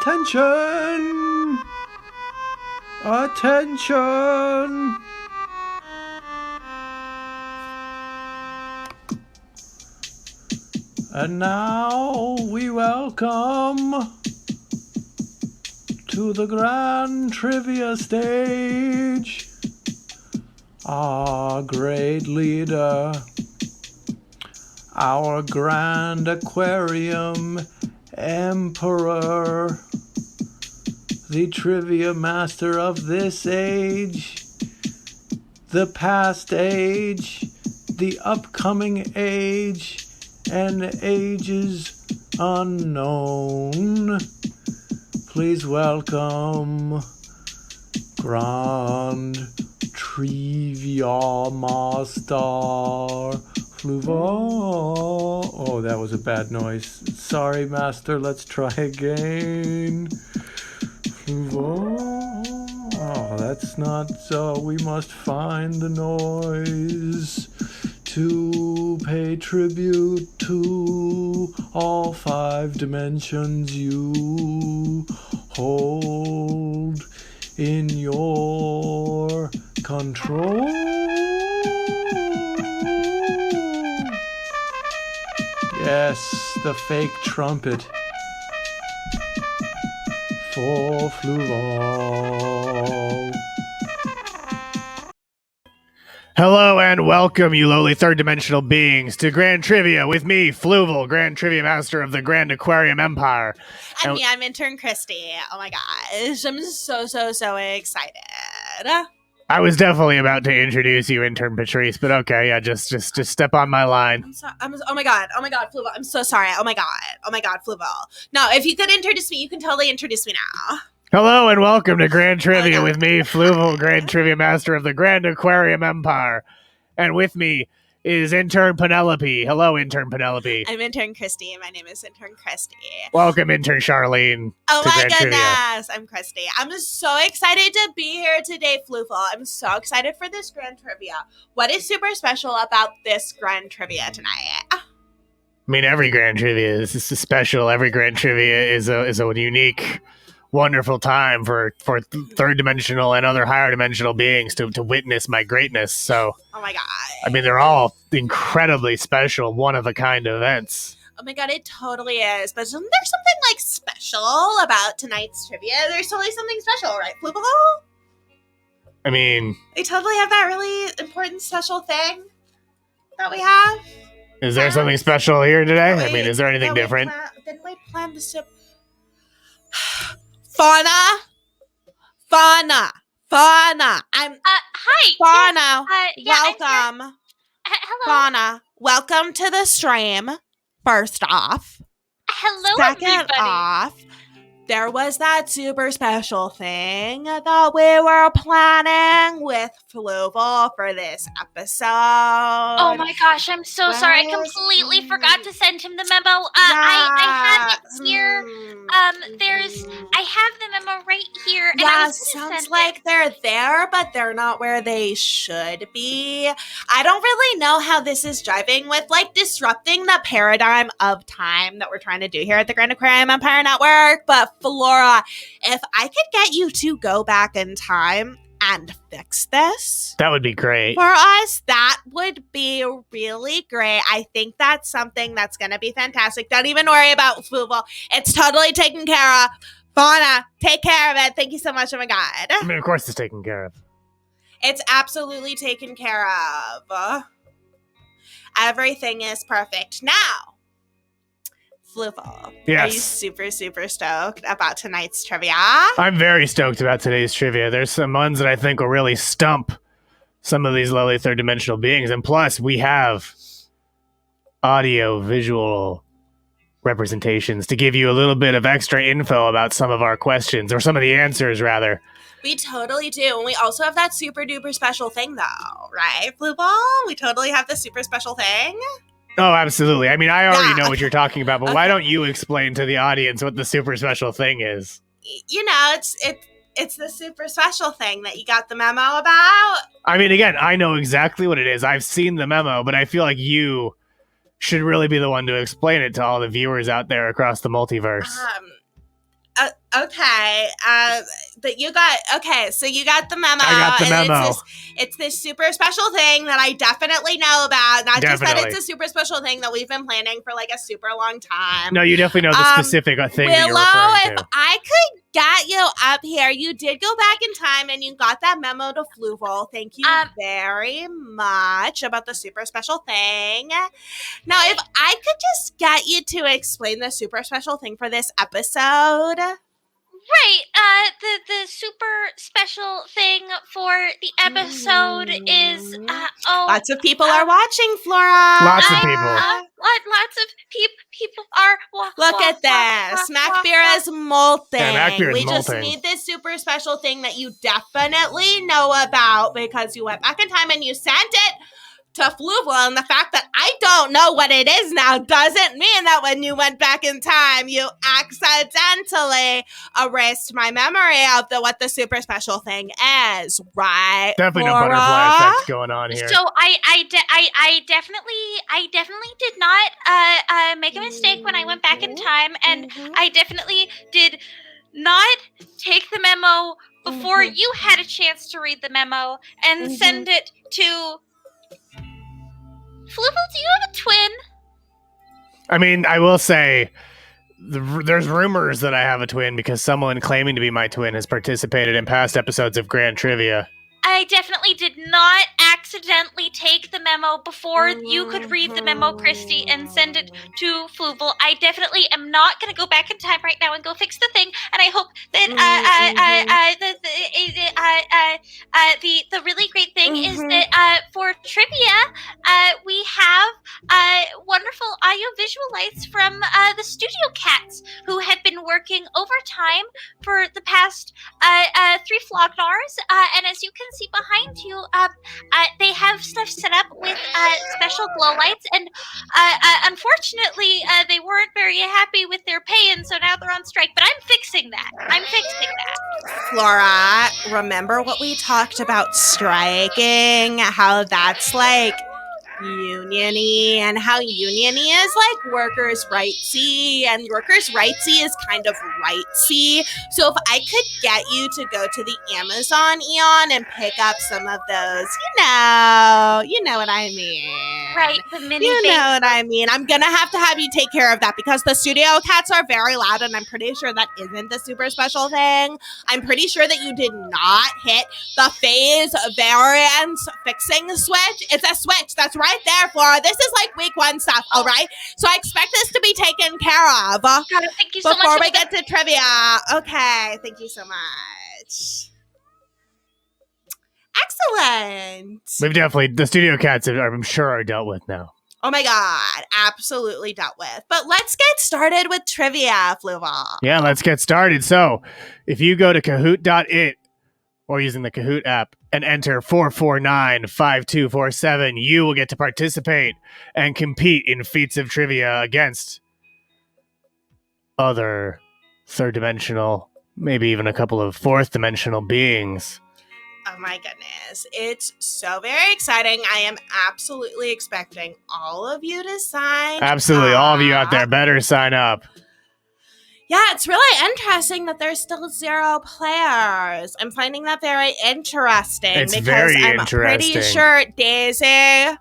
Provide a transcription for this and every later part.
Attention! Attention! And now we welcome to the grand trivia stage our great leader, our grand aquarium emperor, the trivia master of this age, the past age, the upcoming age, and ages unknown. Please welcome Grand Trivia Master Fluval. Oh, that was a bad noise. Sorry, Master. Let's try again. Fluval. Oh, that's not so. We must find the noise to pay tribute to all 5 dimensions you hold in your control. Yes, the fake trumpet for Fluval. Hello and welcome, you lowly third-dimensional beings, to Grand Trivia with me, Fluval, Grand Trivia Master of the Grand Aquarium Empire. And me, I'm Intern Kristie. Oh my gosh, I'm so excited. I was definitely about to introduce you, Intern Patrice, but okay, yeah, just step on my line. Oh my god, Fluval. I'm so sorry. Oh my god, Fluval. No, if you could introduce me, you can totally introduce me now. Hello and welcome to Grand Trivia with me, Fluval, Grand Trivia Master of the Grand Aquarium Empire. And with me is Intern Penelope. Hello, Intern Penelope. I'm Intern Kristie. My name is Intern Kristie. Welcome, Intern Charlene. Oh to my Grand goodness, Trivia. I'm Kristie. I'm just so excited to be here today, Fluval. I'm so excited for this Grand Trivia. What is super special about this Grand Trivia tonight? I mean, every Grand Trivia is special. Every Grand Trivia is a unique, wonderful time for third-dimensional and other higher-dimensional beings to witness my greatness. So, Oh my god. I mean, they're all incredibly special, one-of-a-kind events. Oh my god, it totally is. But isn't there something like special about tonight's trivia? There's totally something special, right, Fluval? I mean, We totally have that really important special thing that we have. is there something special here today? I mean, is there anything different? Didn't we plan the soup? Fauna. Hi. Fauna. Welcome. Welcome. Hello. Fauna. Welcome to the stream. First off. Hello, Second everybody. off, there was that super special thing that we were planning with Fluval for this episode. Oh my gosh, I'm so sorry. I Right. completely forgot to send him the memo. I have it here. I have the memo right here. And I Yeah, was gonna sounds send like it. they're there, but they're not where they should be. I don't really know how this is driving with like disrupting the paradigm of time that we're trying to do here at the Grand Aquarium Empire Network. But Flora, if I could get you to go back in time and fix this That would be great. for us, that would be really great. I think that's something that's going to be fantastic. Don't even worry about Fluval. It's totally taken care of. Fauna, take care of it. Thank you so much. Oh my god. I mean, of course it's taken care of. It's absolutely taken care of. Everything is perfect. Now, Fluval, Yes. are you super stoked about tonight's trivia? I'm very stoked about today's trivia. There's some ones that I think will really stump some of these lowly third-dimensional beings. And plus, we have audio-visual representations to give you a little bit of extra info about some of our questions, or some of the answers, rather. We totally do. And we also have that super duper special thing, though, right, Fluval? We totally have the super special thing. Oh, absolutely. I mean, I already Yeah. know what you're talking about, but why Okay. don't you explain to the audience what the super special thing is? You know, it's the super special thing that you got the memo about. I mean, again, I know exactly what it is. I've seen the memo, but I feel like you should really be the one to explain it to all the viewers out there across the multiverse. Okay. That you got. Okay, so you got the memo. I got the and memo. It's this super special thing that I definitely know about. Not just that Definitely. it's a super special thing that we've been planning for like a super long time. No, you definitely know the specific thing that you're referring to. If I could get you up here, you did go back in time and you got that memo to Fluval. Thank you very much about the super special thing. Now, if I could just get you to explain the super special thing for this episode. Right. The super special thing for the episode is Lots of people are watching, Flora. Lots of people. Lots of people are. Look at this. Mac beer is molting. Yeah, Mac beer is we just molting. need this super special thing that you definitely know about because you went back in time and you sent it to Fluval, and the fact that I don't know what it is now doesn't mean that when you went back in time, you accidentally erased my memory of what the super special thing is, right? Definitely no Flora? butterfly effect going on here. So I definitely did not make a mistake when I went back in time, and I definitely did not take the memo before you had a chance to read the memo and send it to Fluval. Do you have a twin? I mean, I will say there's rumors that I have a twin because someone claiming to be my twin has participated in past episodes of Grand Trivia. I definitely did not accidentally take the memo before you could read the memo, Kristie, and send it to Fluval. I definitely am not going to go back in time right now and go fix the thing. And I hope that the really great thing is that for trivia, we have wonderful audio-visual lights from the studio cats who have been working overtime for the past 3 flognars. And as you can see behind you, they have stuff set up with special glow lights, and unfortunately they weren't very happy with their pay, and so now they're on strike, but I'm fixing that. Flora, remember what we talked about striking, how that's like union-y, and how union-y is like workers' rightsy, and workers' rightsy is kind of rightsy. So if I could get you to go to the Amazon, Eon, and pick up some of those, you know what I mean. Right, the mini You know what I mean. I'm gonna have you take care of that because the studio cats are very loud, and I'm pretty sure that isn't the super special thing. I'm pretty sure that you did not hit the phase variance fixing switch. It's a switch that's right there, Flora. This is like week 1 stuff, all right? So I expect this to be taken care of. God, thank you so much. Before we get to trivia. Okay, thank you so much. Excellent. We've definitely, the studio cats I'm sure are dealt with now. Oh my God, absolutely dealt with. But let's get started with trivia, Fluval. Yeah, let's get started. So if you go to kahoot.it or using the Kahoot app and enter 449-5247, you will get to participate and compete in feats of trivia against other third dimensional, maybe even a couple of fourth dimensional beings. Oh my goodness. It's so very exciting. I am absolutely expecting all of you to sign Absolutely. up. All of you out there better sign up. Yeah, it's really interesting that there's still 0 players. I'm finding that very interesting. It's because very I'm interesting. pretty sure Daisy,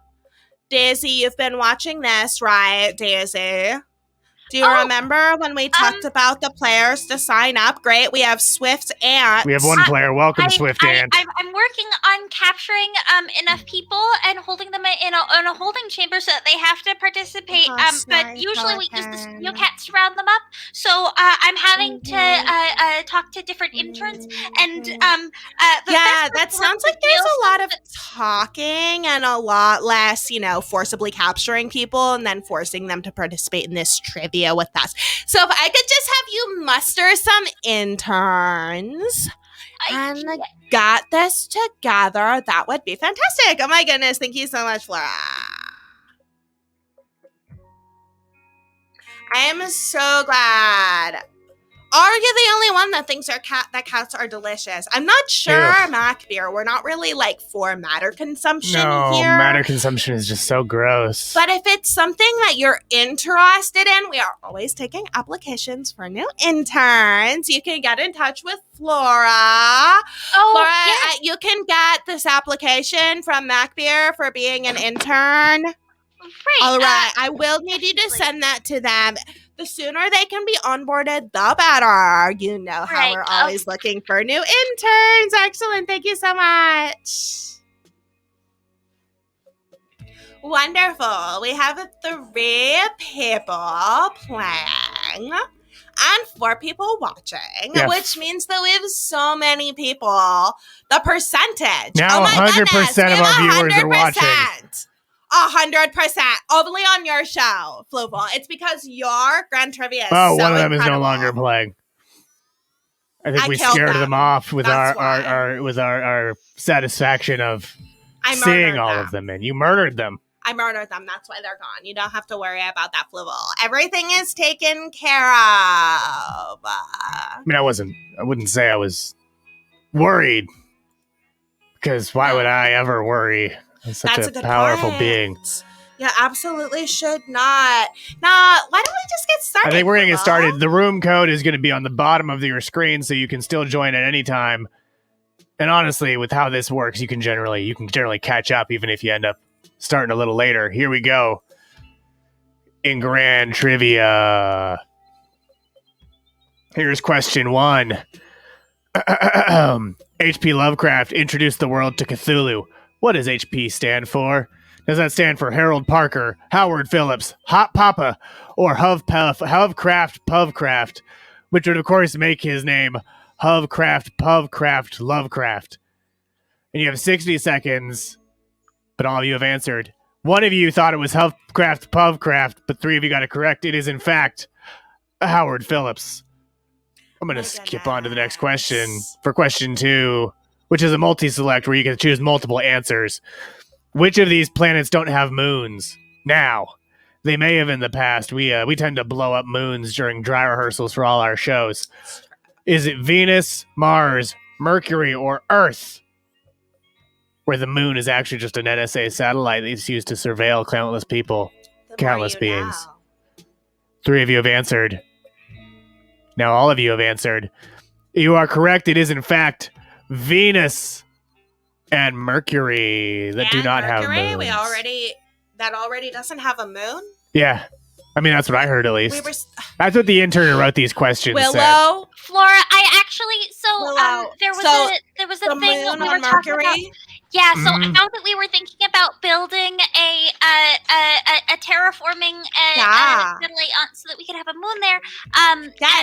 you've been watching this, right, Daisy? Do you remember when we talked about the players to sign up? Great, we have Swift Ant. We have one player. Welcome, Swift Ant. I'm working on capturing enough people and holding them in a holding chamber so that they have to participate. But usually we use the studio cats to round them up. So I'm having to talk to different interns. And that sounds like there's a lot of talking and a lot less, forcibly capturing people and then forcing them to participate in this trivia with us. So if I could just have you muster some interns and got this together, that would be fantastic. Oh my goodness. Thank you so much, Flora. I am so glad Are you the only one that thinks that cats are delicious? I'm not sure, Ew. Mac Beer. We're not really like for matter consumption No, here. matter consumption is just so gross. But if it's something that you're interested in, we are always taking applications for new interns. You can get in touch with Flora. Oh, Flora, yes. you can get this application from Mac Beer for being an intern. Right. All right, I will need you to send that to them. The sooner they can be onboarded, the better. You know how Right, we're always looking for new interns. Excellent. Thank you so much. Wonderful. We have 3 people playing and 4 people watching, Yeah. which means that we have so many people. The percentage. Now oh my 100% goodness, of we our have viewers are 100%. watching. 100%. Only on your show, Fluval. It's because your Grand Trivia is Oh, so one of them is no incredible. longer playing. I think I we killed scared them. them off with That's our satisfaction of I seeing murdered all them. of them, and you murdered them. I murdered them. That's why they're gone. You don't have to worry about that, Fluval. Everything is taken care of. I mean, I wouldn't say I was worried, because why would I ever worry? I'm such That's a a good powerful point. being. You absolutely should not. Now, why don't we just get started? I think we're going to get Fluval? started. The room code is going to be on the bottom of your screen, so you can still join at any time. And honestly, with how this works, you can generally catch up, even if you end up starting a little later. Here we go. In Grand Trivia. Here's question 1. H.P. Lovecraft introduced the world to Cthulhu. What does H.P. stand for? Does that stand for Harold Parker, Howard Phillips, Hot Papa, or Hovcraft Puvcraft, which would of course make his name Hovcraft Puvcraft Lovecraft? And you have 60 seconds, but all of you have answered. One of you thought it was Hovcraft Puvcraft, but 3 of you got it correct. It is in fact Howard Phillips. I'm going to skip on to the next question for question 2, which is a multi-select where you can choose multiple answers. Which of these planets don't have moons? Now, they may have in the past. We tend to blow up moons during dry rehearsals for all our shows. Is it Venus, Mars, Mercury, or Earth? Where the moon is actually just an NSA satellite that's used to surveil countless people, countless beings. 3 of you have answered. Now all of you have answered. You are correct. It is in fact Venus and Mercury that do not have moons. That already doesn't have a moon? Yeah. I mean, that's what I heard at least. That's what the intern who wrote these questions said. Willow? Flora, I actually there was a the thing moon that we were on talking Mercury? about. Yeah, so I know that we were thinking about building a terraforming satellite so that we could have a moon there.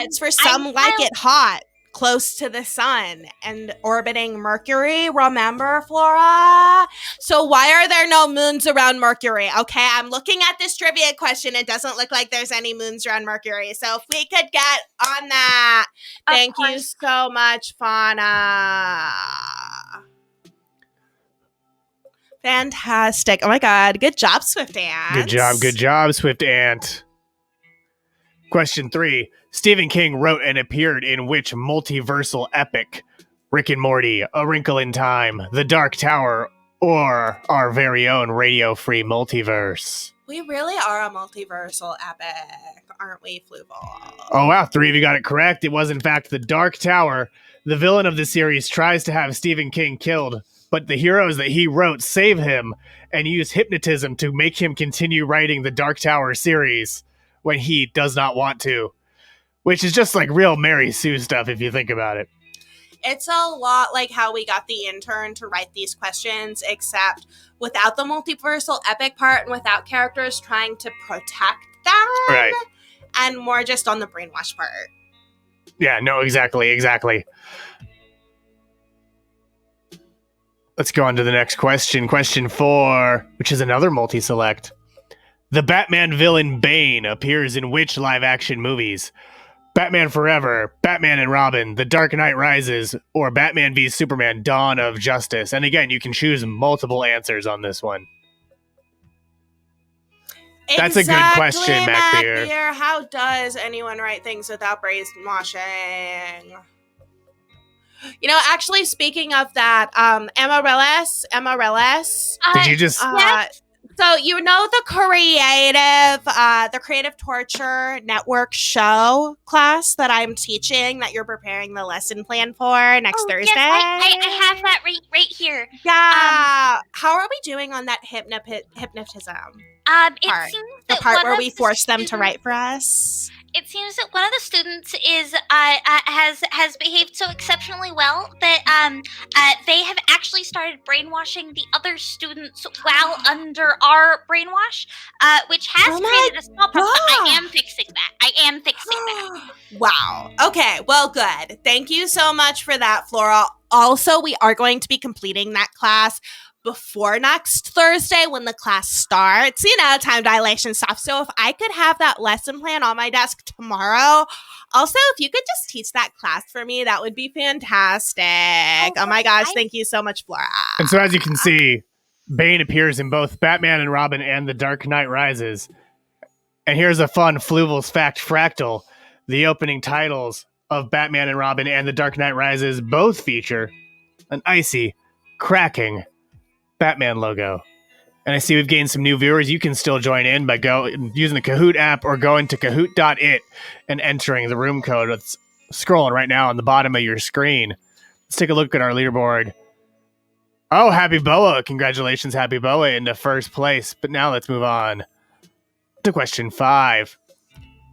It's for some like it hot, close to the sun and orbiting Mercury. Remember, Flora? So why are there no moons around Mercury? Okay, I'm looking at this trivia question. It doesn't look like there's any moons around Mercury. So if we could get on that. Thank you so much, Fauna. Fantastic. Oh my God. Good job, Swift Ant. Good job, Swift Ant. Question 3. Stephen King wrote and appeared in which multiversal epic? Rick and Morty, A Wrinkle in Time, The Dark Tower, or our very own radio-free Multiverse? We really are a multiversal epic, aren't we, Fluval? Oh wow, 3 of you got it correct. It was in fact The Dark Tower. The villain of the series tries to have Stephen King killed, but the heroes that he wrote save him and use hypnotism to make him continue writing the Dark Tower series when he does not want to. Which is just like real Mary Sue stuff if you think about it. It's a lot like how we got the intern to write these questions, except without the multiversal epic part and without characters trying to protect them. Right. And more just on the brainwash part. Yeah, no, exactly. Let's go on to the next question. Question 4, which is another multi-select. The Batman villain Bane appears in which live-action movies? Batman Forever, Batman and Robin, The Dark Knight Rises, or Batman v Superman, Dawn of Justice? And again, you can choose multiple answers on this one. That's a good question, Mac Beer. How does anyone write things without brainwashing? You know, actually, speaking of that, Amaryllis. Did you just... Yes. So you know the creative torture network show class that I'm teaching that you're preparing the lesson plan for next Thursday? Yes, I have that right here. Yeah. How are we doing on that hypnotism? It part? seems The that part one where of we the force them to students- write for us? It seems that one of the students is has behaved so exceptionally well that they have actually started brainwashing the other students while under our brainwash, which has Oh my created a small problem. But I God. am fixing that. Wow. Okay. Well, good. Thank you so much for that, Flora. Also, we are going to be completing that class before next Thursday when the class starts. You know, time dilation stuff. So if I could have that lesson plan on my desk tomorrow. Also, if you could just teach that class for me, that would be fantastic. Oh my gosh. Thank you so much, Flora. And so as you can see, Bane appears in both Batman and Robin and The Dark Knight Rises. And here's a fun Fluval's Fact Fractal. The opening titles of Batman and Robin and The Dark Knight Rises both feature an icy, cracking Batman logo. And I see we've gained some new viewers. You can still join in by using the Kahoot app or going to kahoot.it and entering the room code. It's scrolling right now on the bottom of your screen. Let's take a look at our leaderboard. Oh, Happy Boa. Congratulations, Happy Boa, into first place. But now let's move on to question 5.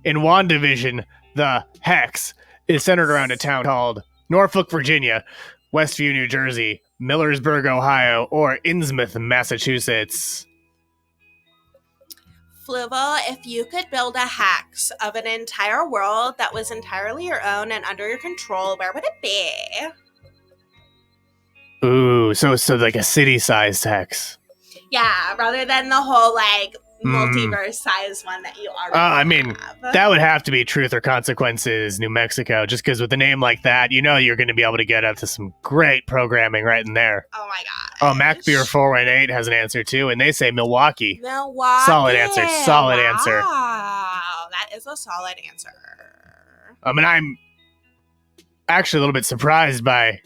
In WandaVision, the Hex is centered around a town called Norfolk, Virginia, Westview, New Jersey, Millersburg, Ohio, or Innsmouth, Massachusetts. Fluval, if you could build a hex of an entire world that was entirely your own and under your control, where would it be? Ooh, so like a city-sized hex. Yeah, rather than the whole, like, multiverse-sized one that you already I mean, have. that would have to be Truth or Consequences, New Mexico, just because with a name like that, you know you're going to be able to get up to some great programming right in there. Oh my god. Oh, MacBeer418 has an answer too, and they say Milwaukee. Milwaukee. Solid answer, solid answer. Wow, that is a solid answer. I mean, I'm actually a little bit surprised by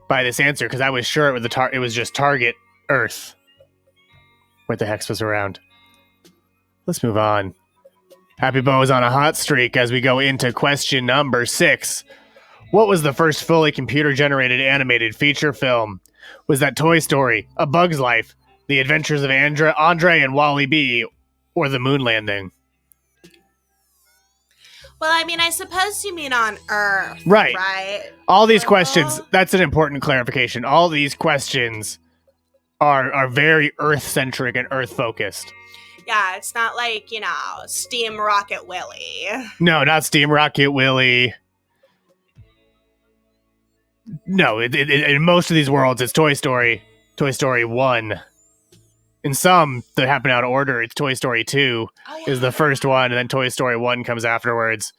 this answer, because I was sure it was just Target Earth where the hex was around. Let's move on. Happy Bo is on a hot streak as we go into question number 6. What was the first fully computer-generated animated feature film? Was that Toy Story, A Bug's Life, The Adventures of Andre and Wally B, or The Moon Landing? Well, I mean, I suppose you mean on Earth, Right. right? All these questions, that's an important clarification. All these questions are very Earth-centric and Earth-focused. Yeah, it's not like, you know, Steam Rocket Willie. No, not Steam Rocket Willie. No, in most of these worlds, it's Toy Story 1. In some that happen out of order, it's Toy Story 2 is the first one, and then Toy Story 1 comes afterwards.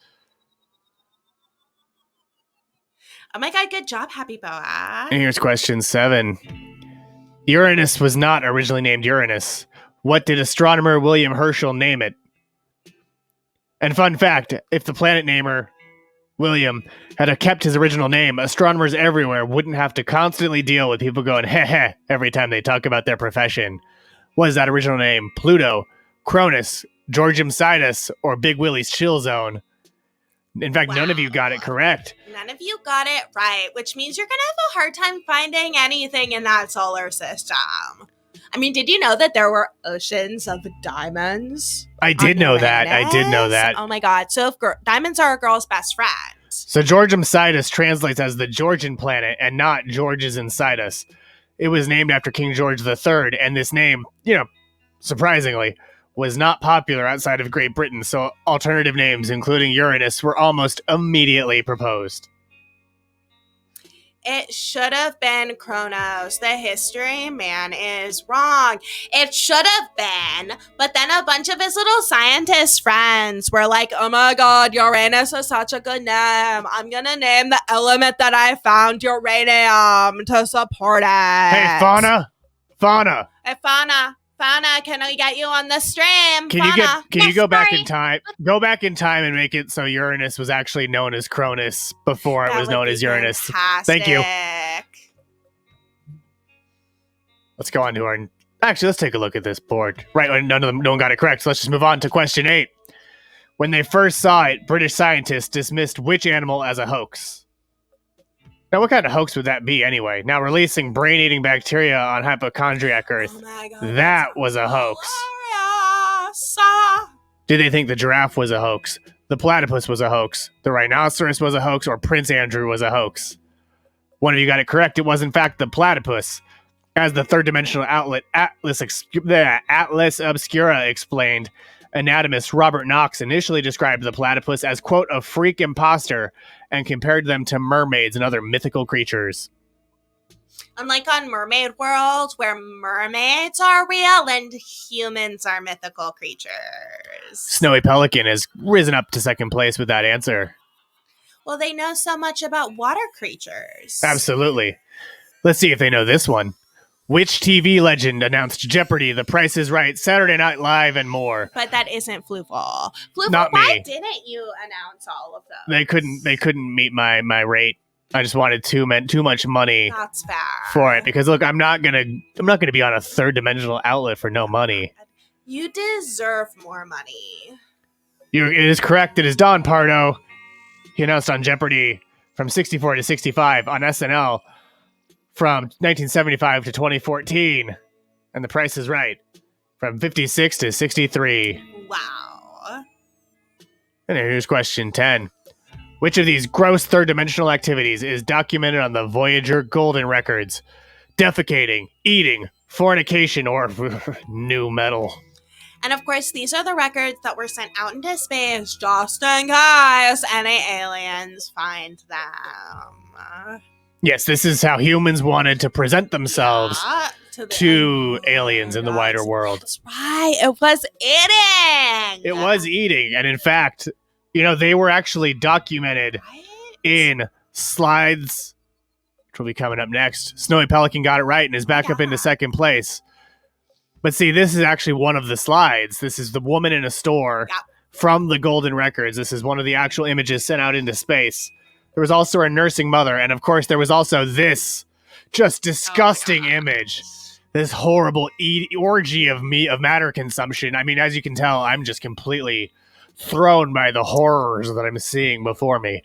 Oh my god, good job, Happy Boa. And here's question 7. Uranus was not originally named Uranus. What did astronomer William Herschel name it? And fun fact, if the planet namer, William, had kept his original name, astronomers everywhere wouldn't have to constantly deal with people going heh heh every time they talk about their profession. What is that original name? Pluto, Cronus, Georgium Sidus, or Big Willie's Chill Zone? In fact, none of you got it correct. None of you got it right, which means you're going to have a hard time finding anything in that solar system. I mean, did you know that there were oceans of diamonds? I did know that. Oh my god. So if diamonds are a girl's best friend. So Georgium Sidus translates as the Georgian planet and not George's inside us. It was named after King George III, and this name, surprisingly, was not popular outside of Great Britain, so alternative names, including Uranus, were almost immediately proposed. It should have been Kronos. The history man is wrong. It should have been, but then a bunch of his little scientist friends were like, oh my god, Uranus is such a good name. I'm gonna name the element that I found uranium to support it. Hey, Fauna! Hey, Fauna! Fauna, can I get you on the stream? Can Fauna. you go back sorry. in time? Go back in time and make it so Uranus was actually known as Cronus before it was known as Uranus. Fantastic. Thank you. Let's go on to our... Actually, let's take a look at this board. Right, no one got it correct, so let's just move on to question 8. When they first saw it, British scientists dismissed which animal as a hoax? Now, what kind of hoax would that be anyway? Now, releasing brain-eating bacteria on hypochondriac Earth. Oh my God, That was a hoax. hilarious. Did they think the giraffe was a hoax? The platypus was a hoax? The rhinoceros was a hoax? Or Prince Andrew was a hoax? One of you got it correct. It was, in fact, the platypus. As the third-dimensional outlet Atlas Obscura explained, anatomist Robert Knox initially described the platypus as, quote, a freak imposter, and compared them to mermaids and other mythical creatures. Unlike on Mermaid World, where mermaids are real and humans are mythical creatures. Snowy Pelican has risen up to second place with that answer. Well, they know so much about water creatures. Absolutely. Let's see if they know this one. Which TV legend announced Jeopardy, The Price is Right, Saturday Night Live, and more? But that isn't Fluval. Fluval, Not why me. didn't you announce all of those? They couldn't meet my rate. I just wanted too much money That's fair. for it because look, I'm not gonna be on a third dimensional outlet for no money. You deserve more money. It is correct. It is Don Pardo. He announced on Jeopardy from 64 to 65 on SNL from 1975 to 2014, and The Price is Right from 56 to 63. Wow. And here's question 10. Which of these gross third-dimensional activities is documented on the Voyager Golden Records? Defecating, eating, fornication, or new metal? And of course, these are the records that were sent out into space just in case any aliens find them. Yes, this is how humans wanted to present themselves to aliens in the wider world. That's right. It was eating. It was eating, and in fact, they were actually documented Right? in slides, which will be coming up next. Snowy Pelican got it right and is back up into second place. But see, this is actually one of the slides. This is the woman in a store from the Golden Records. This is one of the actual images sent out into space. There was also a nursing mother, and of course there was also this just disgusting image. This horrible orgy of matter consumption. I mean, as you can tell, I'm just completely thrown by the horrors that I'm seeing before me.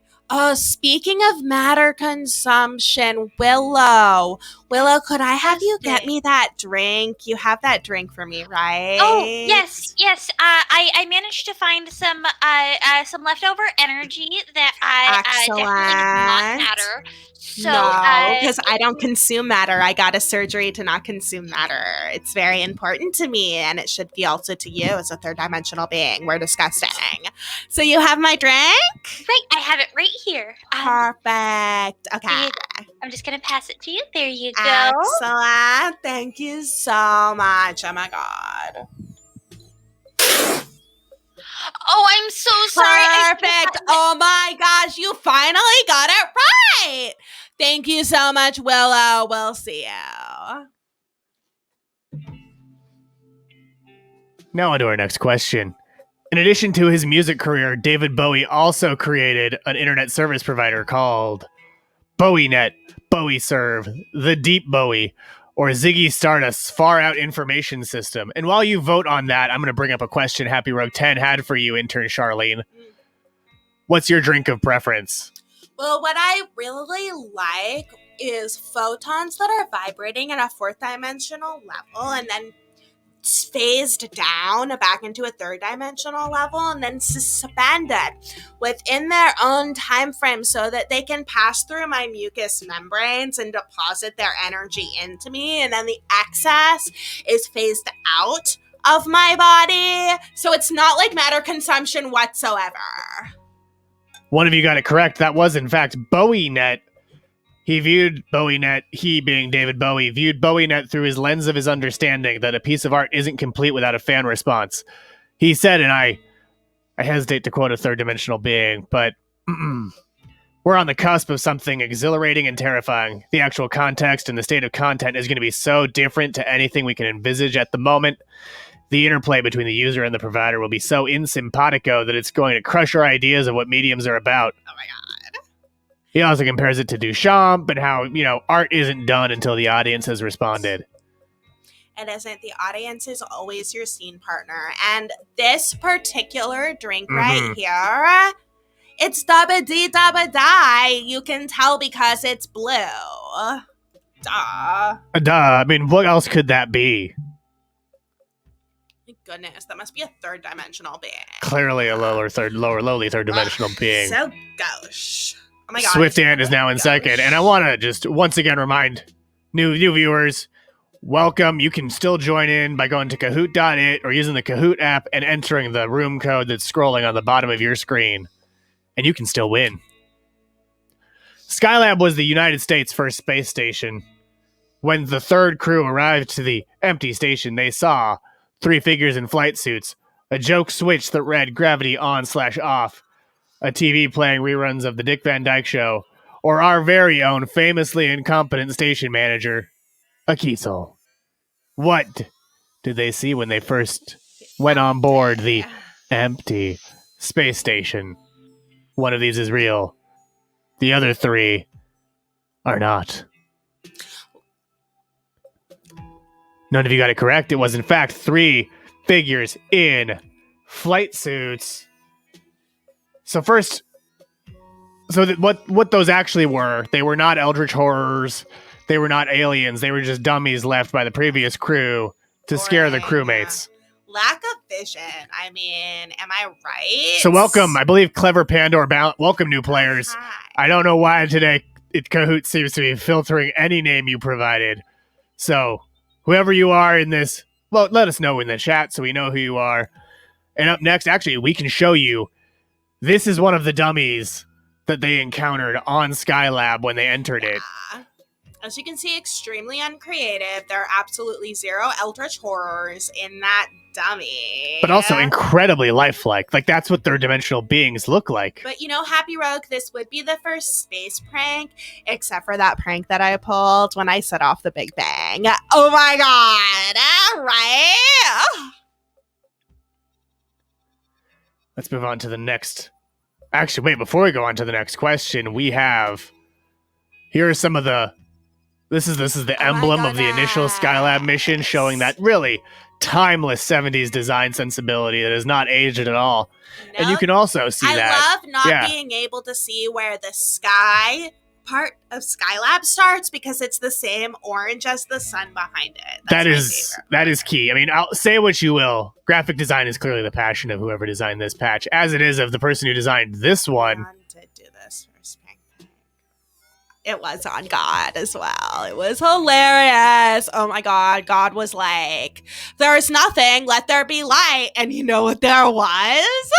Speaking of matter consumption, Willow, could I have you get me that drink? You have that drink for me, right? Oh, yes. I managed to find some leftover energy that I definitely not matter. So, no, because I don't consume matter. I got a surgery to not consume matter. It's very important to me, and it should be also to you as a third-dimensional being. We're disgusting. So you have my drink? Right, I have it right here. Perfect. Okay. I'm just going to pass it to you. There you go. Excellent. Thank you so much. Oh, my God. Oh, I'm so sorry. Perfect. Oh, my gosh. You finally got it right. Thank you so much, Willow. We'll see you. Now on to our next question. In addition to his music career, David Bowie also created an internet service provider called BowieNet, BowieServe, The Deep Bowie, or Ziggy Stardust's Far Out Information System. And while you vote on that, I'm going to bring up a question Happy Rogue 10 had for you, intern Charlene. What's your drink of preference? Well, what I really like is photons that are vibrating at a fourth dimensional level and then phased down back into a third dimensional level and then suspended within their own time frame so that they can pass through my mucous membranes and deposit their energy into me, and then the excess is phased out of my body, so it's not like matter consumption whatsoever. One of you got it correct. That was in fact BowieNet. He viewed BowieNet, he being David Bowie, viewed BowieNet through his lens of his understanding that a piece of art isn't complete without a fan response. He said, and I hesitate to quote a third-dimensional being, but We're on the cusp of something exhilarating and terrifying. The actual context and the state of content is going to be so different to anything we can envisage at the moment. The interplay between the user and the provider will be so in simpatico that it's going to crush our ideas of what mediums are about. Oh my god. He also compares it to Duchamp and how, art isn't done until the audience has responded. It isn't. The audience is always your scene partner. And this particular drink right here, it's dabba dee dabba die. You can tell because it's blue. Duh. I mean, what else could that be? My goodness, that must be a third dimensional being. Clearly a lowly third dimensional being. So gauche. Oh my god. Swift Ant is now in second. And I want to just once again remind new viewers, welcome. You can still join in by going to Kahoot.it or using the Kahoot app and entering the room code that's scrolling on the bottom of your screen. And you can still win. Skylab was the United States' first space station. When the third crew arrived to the empty station, they saw 3 figures in flight suits, a joke switch that read gravity on/off, a TV playing reruns of the Dick Van Dyke Show, or our very own famously incompetent station manager, a Kiesel. What did they see when they first went on board the empty space station? One of these is real. The other 3 are not. None of you got it correct. It was, in fact, 3 figures in flight suits. So first, what those actually were, they were not eldritch horrors. They were not aliens. They were just dummies left by the previous crew to scare the crewmates. Lack of vision. I mean, am I right? So welcome. I believe Clever Pandora welcome new players. Hi. I don't know why today Kahoot seems to be filtering any name you provided. So whoever you are in this, well, let us know in the chat so we know who you are. And up next, actually, we can show you. This is one of the dummies that they encountered on Skylab when they entered it. As you can see, extremely uncreative. There are absolutely 0 eldritch horrors in that dummy. But also incredibly lifelike. Like, that's what their dimensional beings look like. But Happy Rogue, this would be the first space prank, except for that prank that I pulled when I set off the Big Bang. Oh my god! All right. Let's move on to the next. Actually, wait, before we go on to the next question, we have. Here are some of the. This is the emblem of the initial Skylab mission, showing that really timeless 70s design sensibility that is not aged at all. No, and you can also see that. I love not being able to see where the sky part of Skylab starts because it's the same orange as the sun behind it. That is key. I mean, I'll say what you will. Graphic design is clearly the passion of whoever designed this patch, as it is of the person who designed this one. To do this first prank. It was on God as well. It was hilarious. Oh my God. God was like, there's nothing, let there be light. And you know what there was?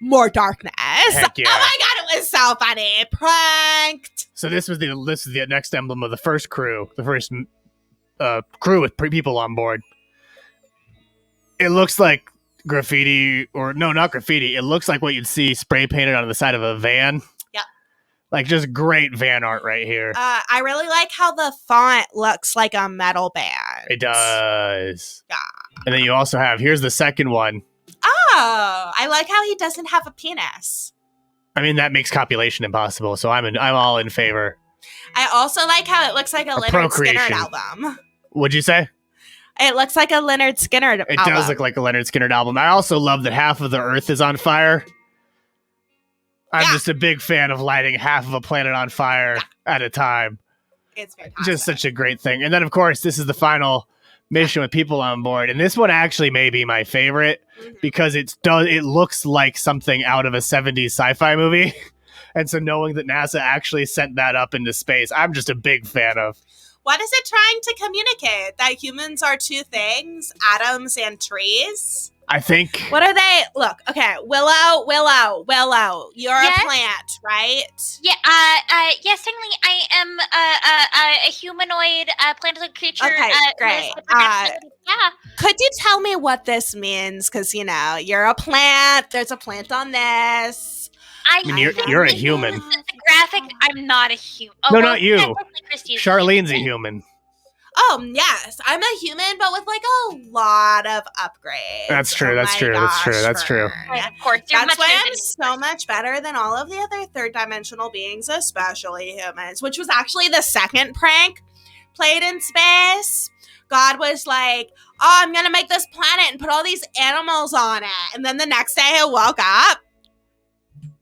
More darkness. Heck yeah. Oh my god, it was so funny. Pranked. So this is the next emblem of the first crew, the first crew with people on board. It looks like graffiti, or no, not graffiti. It looks like what you'd see spray painted on the side of a van. Yep. Like just great van art right here. I really like how the font looks like a metal band. It does. Yeah. And then you also have, here's the second one. Oh, I like how he doesn't have a penis. I mean, that makes copulation impossible, so I'm all in favor. I also like how it looks like a Leonard Skinner album. What'd you say? It looks like a Leonard Skinner album. It does look like a Leonard Skinner album. I also love that half of the Earth is on fire. I'm just a big fan of lighting half of a planet on fire at a time. It's fantastic. Just such a great thing. And then, of course, this is the final mission with people on board, and this one actually may be my favorite because it looks like something out of a 70s sci-fi movie. And so knowing that NASA actually sent that up into space, I'm just a big fan of. What is it trying to communicate? That humans are 2 things, atoms and trees? I think. What are they? Look, okay, Willow, you're a plant, right? Yeah, yes, certainly I am a humanoid planetary creature. Okay, great. Yeah. Could you tell me what this means? Because, you're a plant. There's a plant on this. I mean, think you're a that human. the graphic. I'm not a human. Oh, No, well, not you. technically Kristie is Charlene's a human. Oh, yes. I'm a human, but with like a lot of upgrades. That's true. Oh That's my true. That's true. gosh, That's true. Fern. Right, of course, you're That's much why better I'm than so much better than all of the other third dimensional beings, especially humans, which was actually the second prank played in space. God was like, oh, I'm going to make this planet and put all these animals on it. And then the next day I woke up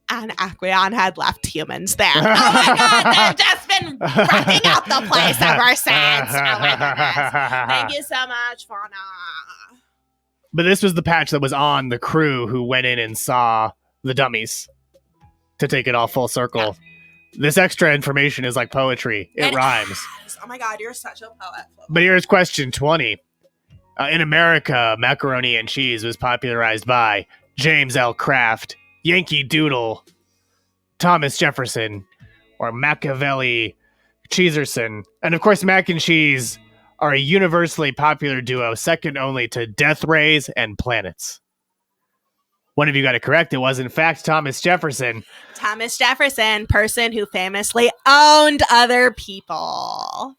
and Acqueon had left humans there. Oh my God, they've just been wrecking out the place ever since. Oh my goodness. Thank you so much, Fauna. But this was the patch that was on the crew who went in and saw the dummies to take it all full circle. This extra information is like poetry. It rhymes. Is. Oh my God, you're such a poet. But here's question 20. In America, macaroni and cheese was popularized by James L. Kraft, Yankee Doodle, Thomas Jefferson, or Machiavelli Cheeserson. And of course, mac and cheese are a universally popular duo, second only to Death Rays and Planets. One of you got it correct. It was, in fact, Thomas Jefferson. Thomas Jefferson, person who famously owned other people.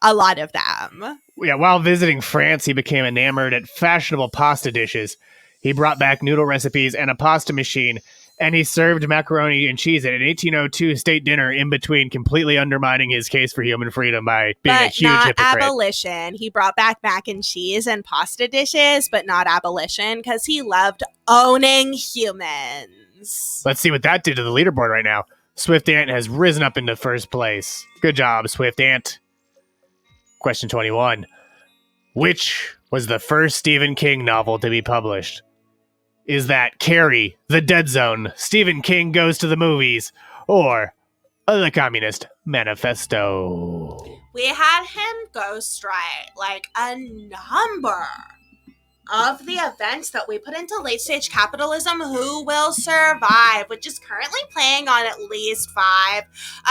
A lot of them. Yeah, while visiting France, he became enamored at fashionable pasta dishes. He brought back noodle recipes and a pasta machine, and he served macaroni and cheese at an 1802 state dinner, in between completely undermining his case for human freedom by being a huge not hypocrite. Abolition. He brought back mac and cheese and pasta dishes, but not abolition, because he loved owning humans. Let's see what that did to the leaderboard right now. Swift Ant has risen up into first place. Good job, Swift Ant. Question 21. Which was the first Stephen King novel to be published? Is that Carrie, The Dead Zone, Stephen King Goes to the Movies, or The Communist Manifesto? We had him ghostwrite like a number of the events that we put into Late Stage Capitalism, Who Will Survive, which is currently playing on at least 5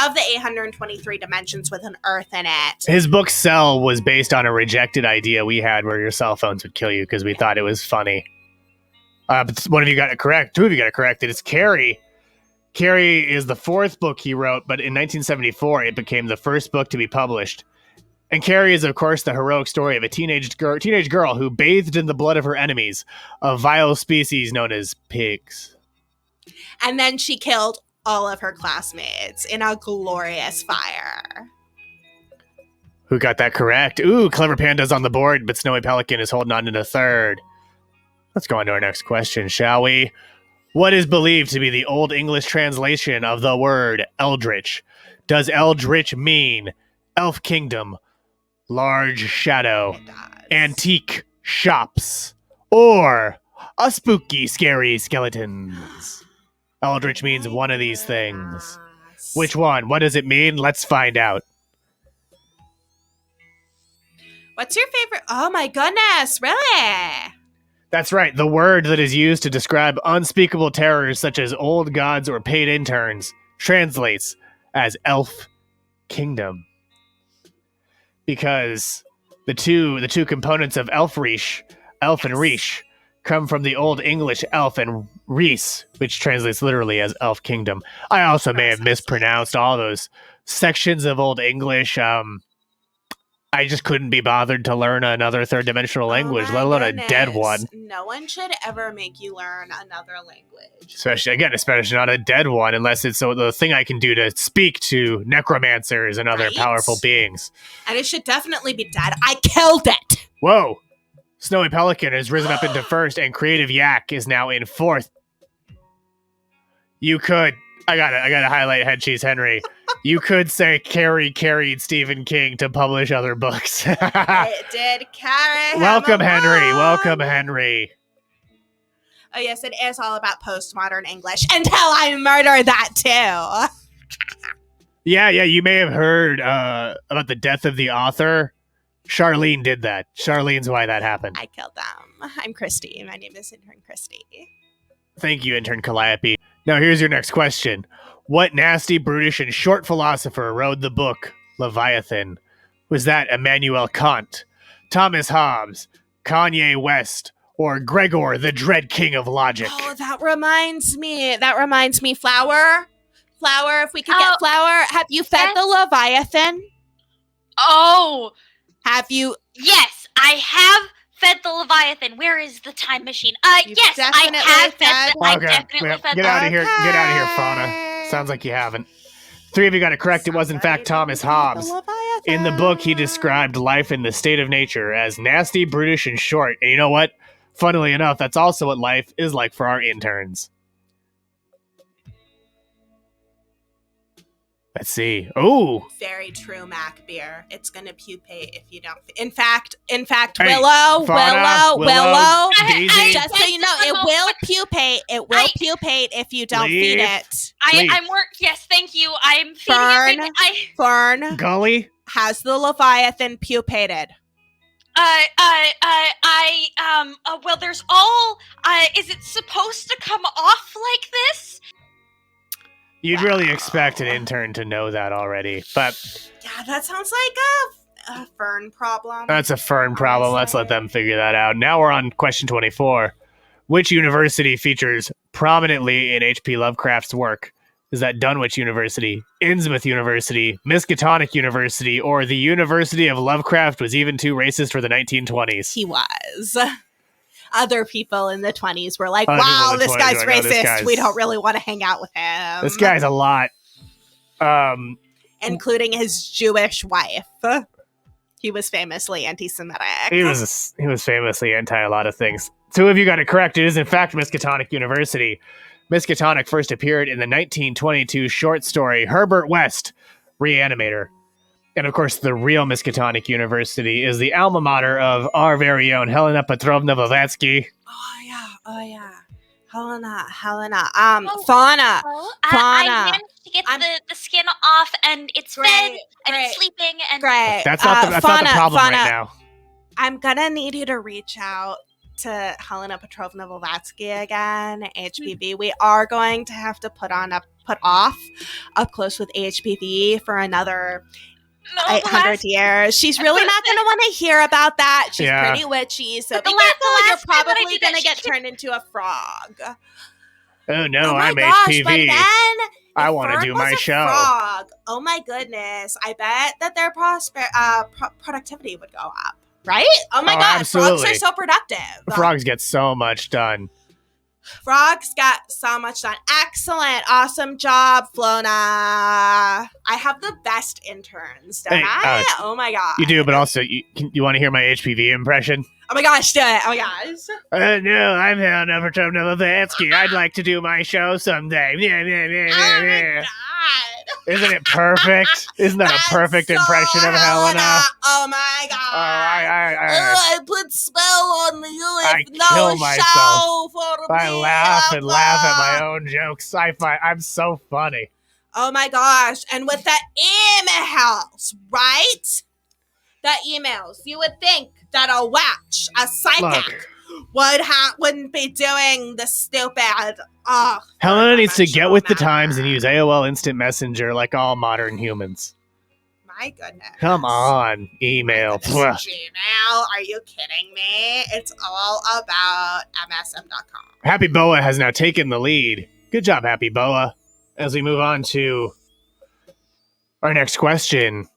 of the 823 dimensions with an Earth in it. His book Cell was based on a rejected idea we had where your cell phones would kill you because we thought it was funny. But one of you got it correct. 2 of you got it correct. It's Carrie. Carrie is the 4th book he wrote, but in 1974, it became the first book to be published. And Carrie is, of course, the heroic story of a teenage girl who bathed in the blood of her enemies, a vile species known as pigs. And then she killed all of her classmates in a glorious fire. Who got that correct? Ooh, Clever Panda's on the board, but Snowy Pelican is holding on to the 3rd. Let's go on to our next question, shall we? What is believed to be the Old English translation of the word eldritch? Does eldritch mean elf kingdom, large shadow, antique shops, or a spooky, scary skeletons? Eldritch means one of these things. Which one? What does it mean? Let's find out. What's your favorite? Oh my goodness, really? That's right. The word that is used to describe unspeakable terrors such as old gods or paid interns translates as elf kingdom. Because the two components of elfrish, elf and rish, come from the Old English elf and ris, which translates literally as elf kingdom. I also may have mispronounced all those sections of Old English. I just couldn't be bothered to learn another third dimensional language, let alone a dead one. No one should ever make you learn another language. Especially not a dead one, unless it's the thing I can do to speak to necromancers and other powerful beings. And it should definitely be dead. I killed it! Whoa! Snowy Pelican has risen up into 1st, and Creative Yak is now in 4th. You could... I gotta highlight Head Cheese Henry. You could say Carrie carried Stephen King to publish other books. It did carry him Welcome, along. Henry. Welcome, Henry. Oh, yes, it is all about postmodern English until I murder that, too. Yeah, you may have heard about the death of the author. Charlene did that. Charlene's why that happened. I killed them. I'm Kristie. My name is Intern Kristie. Thank you, Intern Calliope. Now, here's your next question. What nasty, brutish, and short philosopher wrote the book Leviathan? Was that Immanuel Kant, Thomas Hobbes, Kanye West, or Gregor, the Dread King of Logic? Oh, that reminds me, Flower. Flower, if we could get Flower. Have you fed the Leviathan? Oh, Have you? yes, I have fed the Leviathan. Where is the time machine? Yes, I have fed. I definitely fed. Get out of here! Get out of here, Fauna. Sounds like you haven't. 3 of you got it correct. It was in fact Thomas Hobbes. In the book, he described life in the state of nature as nasty, brutish, and short. And you know what? Funnily enough, that's also what life is like for our interns. Let's see. Oh, Very true, Mac Beer. It's gonna pupate if you don't. In fact, Hey, Willow. Daisy. Just so you know, it will pupate. It will pupate if you don't feed it. I'm Yes, thank you. I'm feeding it. Fern Gully. has the Leviathan pupated. Well, there's all. Is it supposed to come off like this? You'd really expect an intern to know that already, but Yeah, that sounds like a Fern problem. that's a Fern problem. Let's let them figure that out. Now we're on question 24. Which university features prominently in H.P. Lovecraft's work? Is that Dunwich University, Innsmouth University, Miskatonic University, or the University of Lovecraft was even too racist for the 1920s? He was. Other people in the 20s were like, Other people wow, in the this 20s guy's were like, oh, racist. this guy's- We don't really want to hang out with him. This guy's a lot. Including his Jewish wife. He was famously anti-Semitic. He was famously anti a lot of things. 2 of you got it correct. It is in fact Miskatonic University. Miskatonic first appeared in the 1922 short story Herbert West, Reanimator. And of course, the real Miskatonic University is the alma mater of our very own Helena Petrovna Blavatsky. Oh yeah. Helena. Fauna. I managed to get the skin off, and it's fed, and it's sleeping, and Great. That's not the problem Fauna, right now. I'm gonna need you to reach out to Helena Petrovna Blavatsky again, HPV. We are going to have to put off up close with HPV for another 800 years. She's really not going to want to hear about that. She's pretty witchy, so be careful. You're probably going to get turned into a frog. Oh no, I'm gosh, HPV. But then, I want to do my show. Frog, oh my goodness. I bet that their productivity would go up. Right? Oh my god, absolutely. Frogs are so productive. Frogs get so much done. Frogs got so much done. Excellent. Awesome job, Flona. I have the best interns, don't I? Oh my god. You do, but also, you want to hear my HPV impression? Oh my gosh, do it. Oh my gosh. No, I'm Helena Petrovna Blavatsky. I'd like to do my show someday. Oh my god. Isn't it perfect? Isn't that a perfect impression of Helena? Oh my god. I put spell on you I kill myself. I laugh and laugh at my own jokes. I'm so funny. Oh my gosh. And with the emails, right? The emails. You would think that a witch, a psychic, wouldn't be doing the stupid. Helena needs to get with the times and use AOL Instant Messenger like all modern humans. My goodness. Come on, email. Gmail, are you kidding me? It's all about MSM.com. Happy Boa has now taken the lead. Good job, Happy Boa. As we move on to our next question.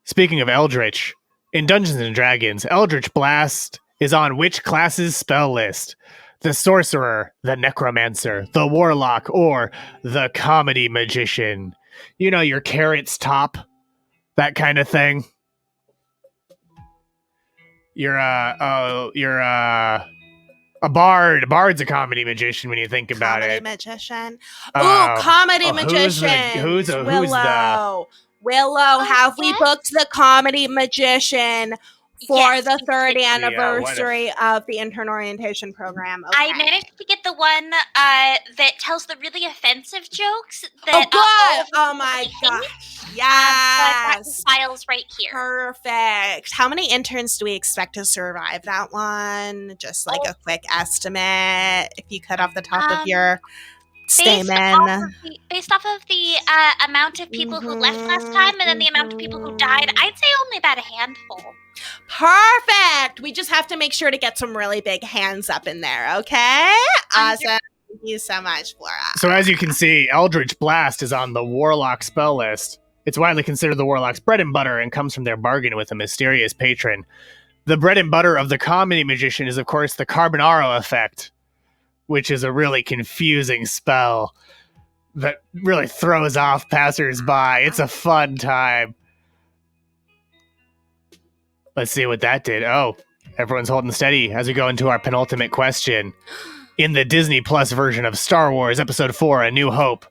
Speaking of Eldritch, in Dungeons & Dragons, Eldritch Blast is on which class's spell list? The Sorcerer, the Necromancer, the Warlock, or the Comedy Magician? You know, your carrots top, that kind of thing. You're a bard. A bard's a comedy magician when you think about it. Comedy magician. Ooh, comedy magician. Who's the Willow, have we booked the comedy magician for the 3rd anniversary of the intern orientation program? Okay. I managed to get the one that tells the really offensive jokes. That, oh my gosh. Yes. I got the files right here. Perfect. How many interns do we expect to survive that one? Just like a quick estimate, if you cut off the top of your stamen. Based off of the amount of people who left last time and then the amount of people who died, I'd say only about a handful. Perfect. We just have to make sure to get some really big hands up in there, okay? Awesome. Thank you so much, Flora. So as you can see, Eldritch Blast is on the Warlock spell list. It's widely considered the Warlock's bread and butter and comes from their bargain with a mysterious patron. The bread and butter of the comedy magician is, of course, the Carbonaro effect, which is a really confusing spell that really throws off passersby. It's a fun time. Let's see what that did. Oh, everyone's holding steady as we go into our penultimate question. In the Disney Plus version of Star Wars Episode 4, A New Hope,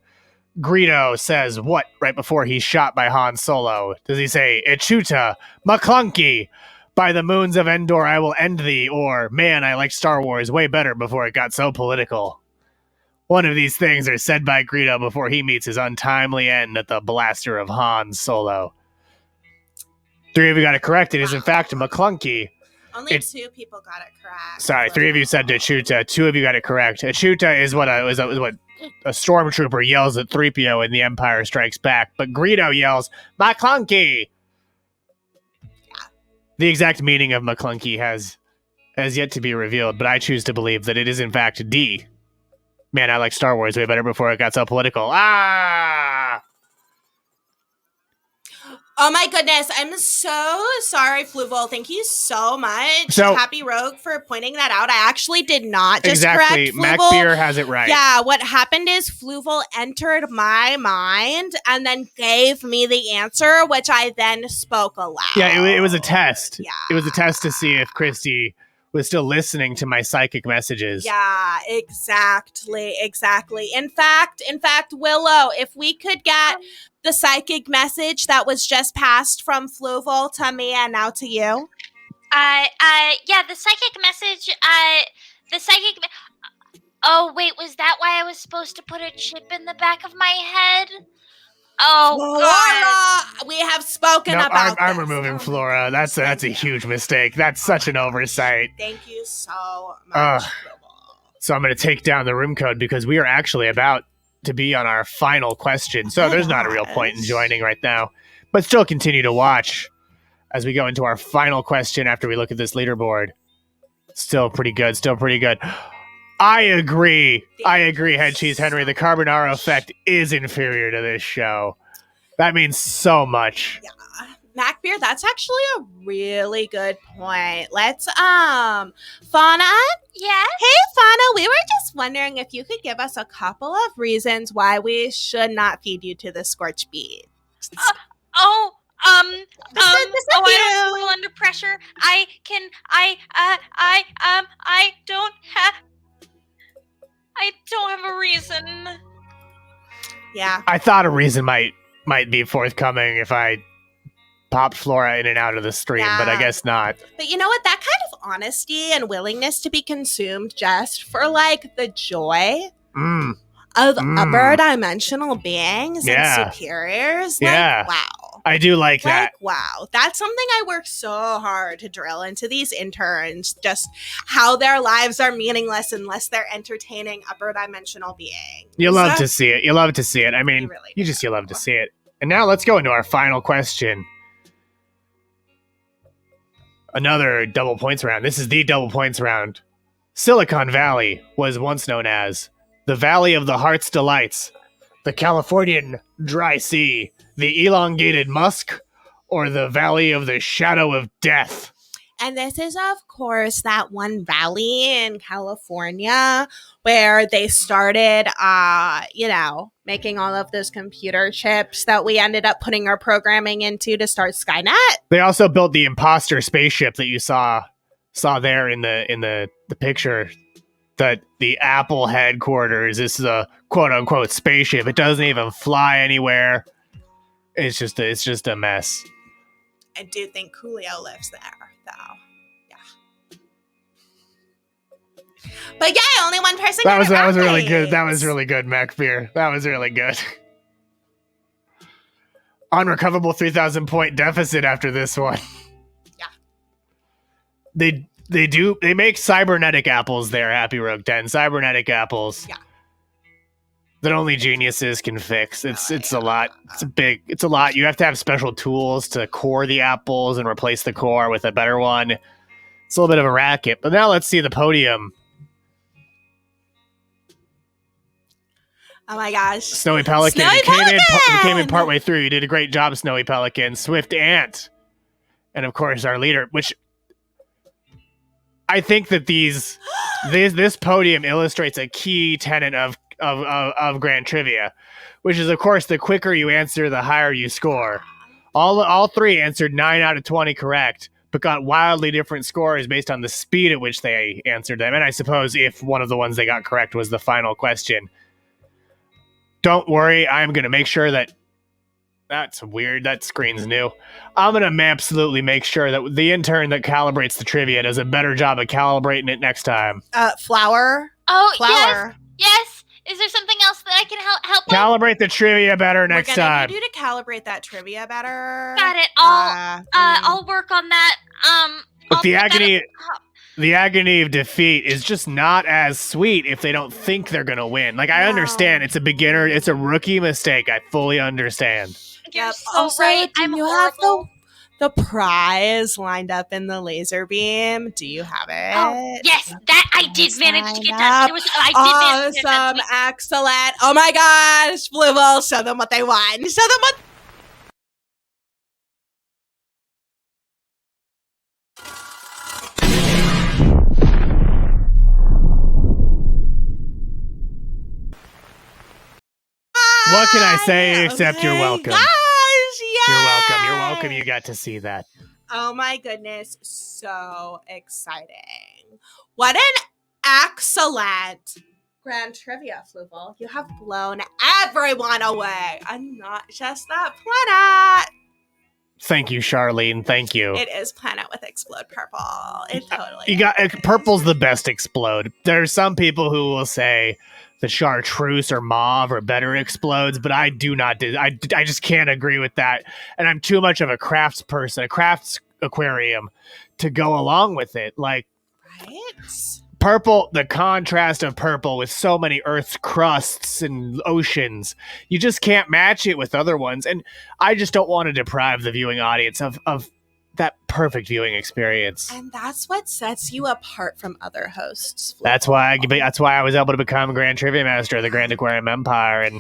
Greedo says what right before he's shot by Han Solo? Does he say, Echuta, McClunky, by the moons of Endor I will end thee, or, man, I liked Star Wars way better before it got so political? One of these things are said by Greedo before he meets his untimely end at the blaster of Han Solo. 3 of you got it correct. It is, in fact, McClunky. Only 2 people got it correct. Sorry, 3 of you said Echuta. 2 of you got it correct. Echuta is what a stormtrooper yells at 3PO in The Empire Strikes Back, but Greedo yells, McClunky! The exact meaning of McClunky has yet to be revealed, but I choose to believe that it is in fact D. Man, I like Star Wars way better before it got so political. Ah! Oh my goodness, I'm so sorry, Fluval. Thank you so much, So- Happy Rogue, for pointing that out. I actually did not just Exactly. correct Mac Fluval. Beer has it right. Yeah, what happened is Fluval entered my mind and then gave me the answer, which I then spoke aloud. Yeah, it was a test. Yeah. It was a test to see if Kristie was still listening to my psychic messages. Yeah, exactly. In fact, Willow, if we could get the psychic message that was just passed from Fluval to me and now to you. Yeah, the psychic message, oh, wait, was that why I was supposed to put a chip in the back of my head? Oh, God. Flora, we have spoken No, about I'm this. removing Oh, Flora. That's a huge mistake. That's such an oversight. Thank you so much, Fluval. So I'm going to take down the room code because we are actually about to be on our final question. So there's not a real point in joining right now, but still continue to watch as we go into our final question after we look at this leaderboard. Still pretty good. I agree, Head Cheese Henry. The Carbonaro effect is inferior to this show. That means so much. Mac Beer, that's actually a really good point. Let's, Fauna? Yes? Hey, Fauna, we were just wondering if you could give us a couple of reasons why we should not feed you to the scorched beast. I don't feel you. under pressure. I don't have a reason. Yeah. I thought a reason might be forthcoming if I popped Flora in and out of the stream, but I Yeah. guess not. But you know what? That kind of honesty and willingness to be consumed just for, like, the joy of upper dimensional beings Yeah. and superiors. Yeah. Like, wow. I do like that. Like, wow. That's something I work so hard to drill into these interns, just how their lives are meaningless unless they're entertaining upper dimensional beings. You love to see it. I mean, You really you love to see it. And now let's go into our final question. Another double points round. This is the double points round. Silicon Valley was once known as the Valley of the Heart's Delights, the Californian Dry Sea, the Elongated Musk, or the Valley of the Shadow of Death. And this is, of course, that one valley in California where they started, making all of those computer chips that we ended up putting our programming into to start Skynet. They also built the imposter spaceship that you saw there in the picture. That the Apple headquarters. This is a quote unquote spaceship. It doesn't even fly anywhere. It's just a mess. I do think Coolio lives there, though. Yeah. But yeah, only one person. That was got it really right. good. That was really good, Mac Beer. That was really good. Unrecoverable 3,000 point deficit after this one. Yeah. They make cybernetic apples there, Happy Rogue 10. Cybernetic apples. Yeah. that only geniuses can fix. It's a lot. It's a lot. You have to have special tools to core the apples and replace the core with a better one. It's a little bit of a racket. But now let's see the podium. Oh my gosh. Snowy Pelican. Snowy You came in Pelican! partway through. You did a great job, Snowy Pelican. Swift Ant. And of course our leader, which I think that this podium illustrates a key tenet of Grand Trivia, which is, of course, the quicker you answer, the higher you score. All three answered 9 out of 20 correct, but got wildly different scores based on the speed at which they answered them. And I suppose if one of the ones they got correct was the final question. Don't worry, I'm going to make sure that... That's weird. That screen's new. I'm going to absolutely make sure that the intern that calibrates the trivia does a better job of calibrating it next time. Flower. Oh, Flower. yes. Is there something else that I can help with? Calibrate the trivia better next We're gonna time. need you to calibrate that trivia better. Got it. I'll work on that. But I'll the put that agony, at the top. the agony of defeat is just not as sweet if they don't think they're gonna win. Like, I No. understand it's a rookie mistake. I fully understand. You're Yep. so Also, right. do I'm you have horrible. the prize lined up in the laser beam? Do you have it? Oh, yes, that I did Let's manage to sign get that. up. I did manage to get that. Awesome. Excellent. Oh my gosh. Fluval, show them what they want. Show them what. What can I say except you're welcome? Gosh, yes. You're welcome. You're welcome. You got to see that. Oh my goodness, so exciting. What an excellent grand trivia, Fluval. You have blown everyone away, and not just that planet. Thank you, Charlene. Thank you. It is planet with explode purple. It totally You got is. purple's the best explode. There's some people who will say the chartreuse or mauve or better explodes, but I do not. I just can't agree with that. And I'm too much of a crafts person, a crafts aquarium, to go along with it. Like, Right? purple, the contrast of purple with so many Earth's crusts and oceans, you just can't match it with other ones. And I just don't want to deprive the viewing audience of that perfect viewing experience. And that's what sets you apart from other hosts. Fluval. That's why I was able to become Grand Trivia Master of the Grand Aquarium Empire, and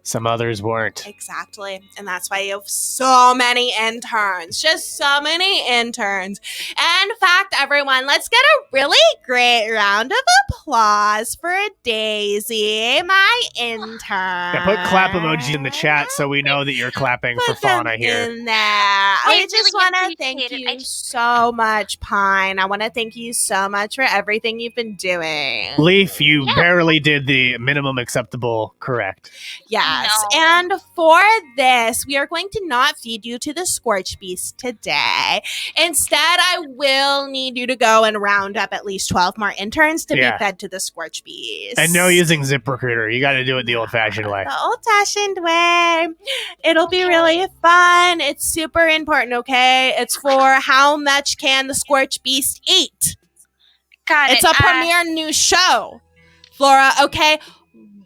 some others weren't. Exactly. And that's why you have so many interns. Just so many interns. And in fact, everyone, let's get a really great round of applause for Daisy, my intern. Yeah, put clap emoji in the chat so we know that you're clapping for Put them Fauna here. in there. I just really want to appreciate thank it. you so much, Pine. I want to thank you so much for everything you've been doing. Leaf, you Yeah. barely did the minimum acceptable correct. Yes. No. And for this, we are going to not feed you to the Scorch Beast today. Instead, I will need you to go and round up at least 12 more interns to Yeah. be fed to the Scorch Beast. And no using ZipRecruiter. You got to do it the old-fashioned way. The old-fashioned way. It'll be really fun. It's super important, okay? It's for how much can the Scorch Beast eat? Got It's it. a premiere new show, Flora, okay?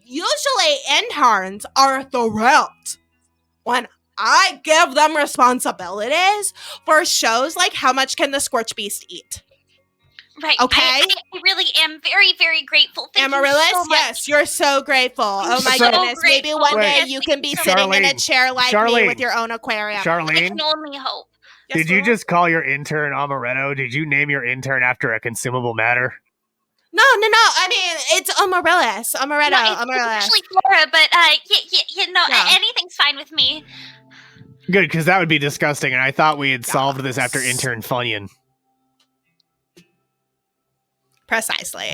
Usually interns are thrilled when I give them responsibilities for shows like How Much Can the Scorch Beast Eat? Right. Okay. I really am very, very grateful. Thank Amaryllis, you so much. yes, you're so grateful. Oh my so goodness. Maybe grateful. one day Wait. you can be Yes, sitting in a Charlene. chair like me Charlene. with your own aquarium. I Charlene, can only hope. Yes, did you Flora? just call your intern Amaretto? Did you name your intern after a consumable matter? No. I mean, it's Amaryllis. Amaretto. No, it's Amaryllis. actually Flora, but Yeah. anything's fine with me. Good, because that would be disgusting, and I thought we had solved this after intern Funyun. Precisely.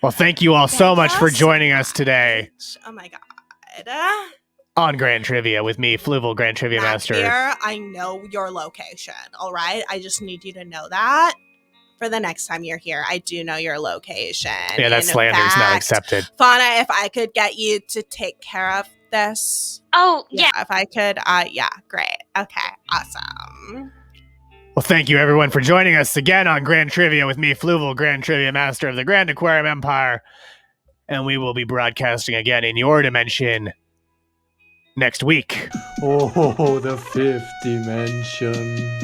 Well, thank you all so much for joining us today Oh my god. on Grand Trivia with me, Fluval, Grand Trivia Master. Here, I know your location, all right? I just need you to know that for the next time you're here. I do know your location. Yeah, that In slander's not fact, accepted. Fauna, if I could get you to take care of this. Oh, yeah. If I could, yeah, great. Okay, awesome. Well, thank you everyone for joining us again on Grand Trivia with me, Fluval, Grand Trivia Master of the Grand Aquarium Empire. and we will be broadcasting again in your dimension next week. Oh, the fifth dimension.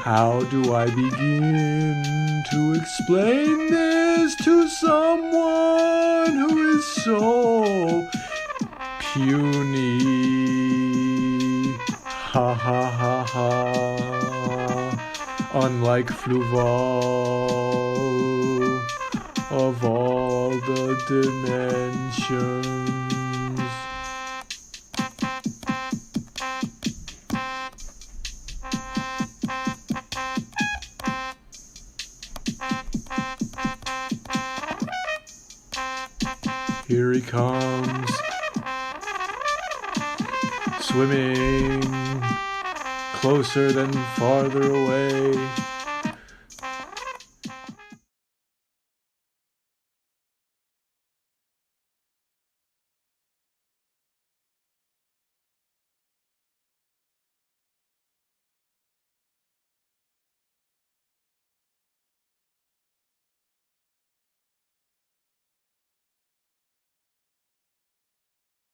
How do I begin to explain this to someone who is so puny? Ha ha ha ha. Unlike Fluval, of all the dimensions. Here he comes, swimming closer than farther away.